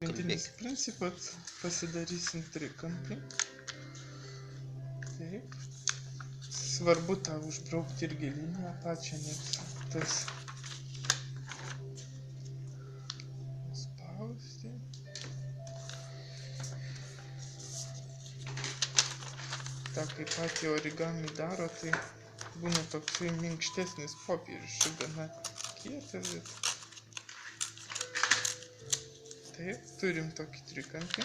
Pagrindinis principas pasidarysim trikampį. Taip. Svarbu tą užbraukti irgi liniją pačią, nes tas spausti. Ta, kai patį origami daro, tai būna toksai minkštesnis popierius, čia gana kietas, bet... Taip, turim tokį trikampį.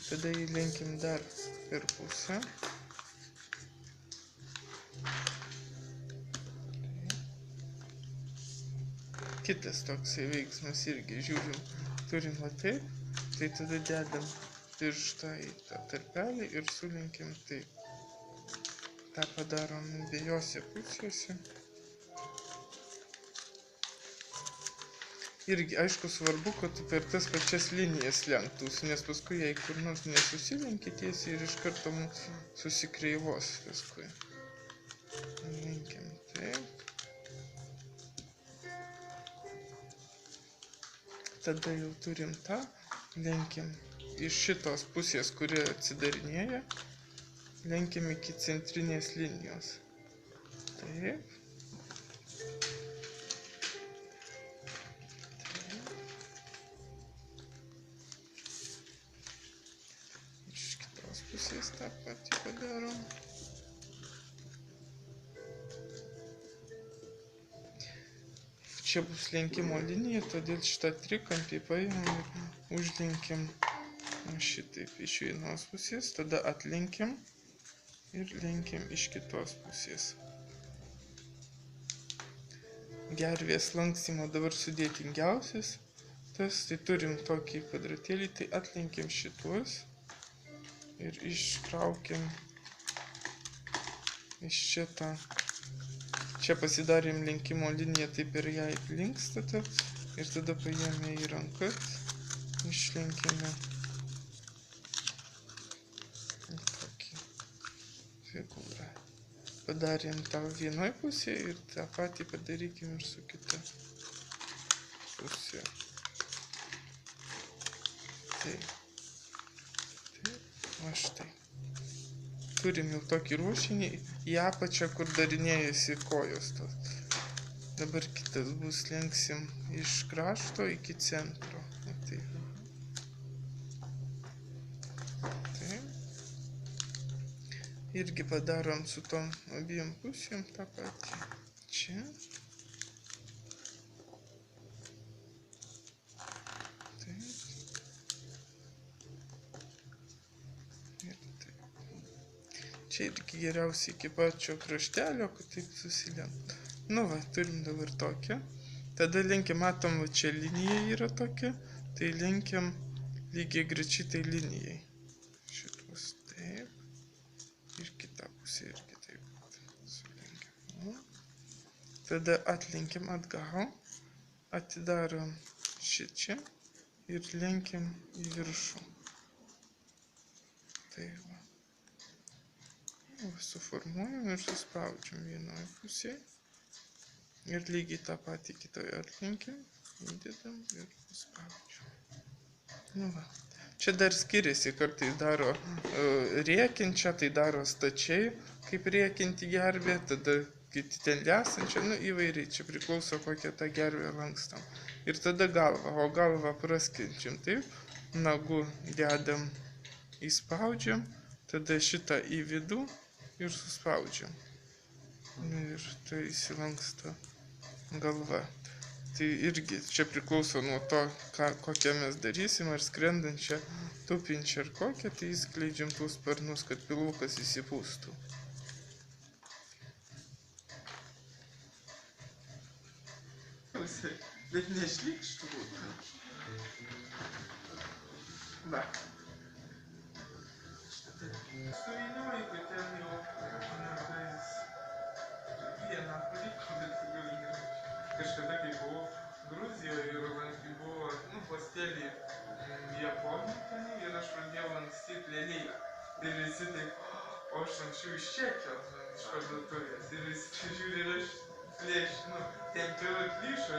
Tada jį lenkim dar per pusę. Kitas toksai veiksmas irgi žiūrim, turim va taip, tai tada dedam pirštą į tą tarpelį ir sulenkim taip. tą padarom abiejose pusėse. Irgi aišku svarbu, kad per tas pačias linijas lenktųsi, nes paskui jei kur nors nesusilenki tiesiai ir iš karto susikreivos paskui. Lenkiam taip. Tada jau turim tą, lenkiam iš šitos pusės, kuri atsidarinėja, lenkiam iki centrinės linijos. Taip. Iš kitos pusės tą patį padarom. Čia bus lenkimo linija, todėl šitą trikampį paimam ir užlenkiam šitaip iš vienos pusės, tada atlenkiam ir lenkiam iš kitos pusės. Gervės lankstymo dabar sudėtingiausias, tai turim tokį kvadratėlį, tai atlenkiam šituos ir ištraukiam iš šitą. Čia pasidarėm lenkimo liniją, taip ir ją linksta ir tada paėmė į rankas, išlenkėme tokį figūrą. Padarėm tą vienoj pusėje ir tą patį padarykim ir su kita pusė. Taip, va štai. Turim jau tokį ruošinį į apačią, kur darinėjasi kojos tos. Dabar kitas bus, lenksim iš krašto iki centro. Taip. Irgi padarom su tom abiem pusėm tą patį. Čia. Čia irgi geriausiai iki pačio kraštelio, kad taip susilenkt. Nu va, turim dabar tokią. Tada lenkiam, matom, va čia linija yra tokia, tai lenkiam lygiai grečiai tai linijai. Šitos taip. Ir kitą pusę irgi taip sulenkiam. Tada atlenkiam atgal, atidarom šičia ir lenkiam į viršų. Taip va. Suformuojam ir suspaudžiam vienoje pusėje. Ir lygiai tą patį kitoje atlenkiam, įdedam ir suspaudžiam. Nu va. Čia dar skiriasi, kartais daro rėkiančią, tai daro stačiai, kaip rėkinti gervė, tada kiti ten lesančią, nu įvairiai, čia priklauso kokią tą gervę lankstam. Ir tada galvą, o galvą praskenčiam taip, nagu dedam, įspaudžiam, tada šitą į vidų ir suspaudžiam. Ir tai įsilanksta galva. Tai irgi čia priklauso nuo to, kokią mes darysim, ar skrendančią, tupinčią ar kokią, tai įskleidžiam tuos sparnus, kad pilvukas įsipūstų. Bet nešlykštų būtų. Va. Suvynioji, kad ten jau vieną paliko, bet kažkada, kai buvau Gruzijoje ir buvo pastelį Japonų ten ir aš pradėjau lankstyti lėlėje. Ir visi taip, o aš anksčiau iš Čekio, iš parduotuvės. Ir visi žiūri ir aš tempiau ir plyšo.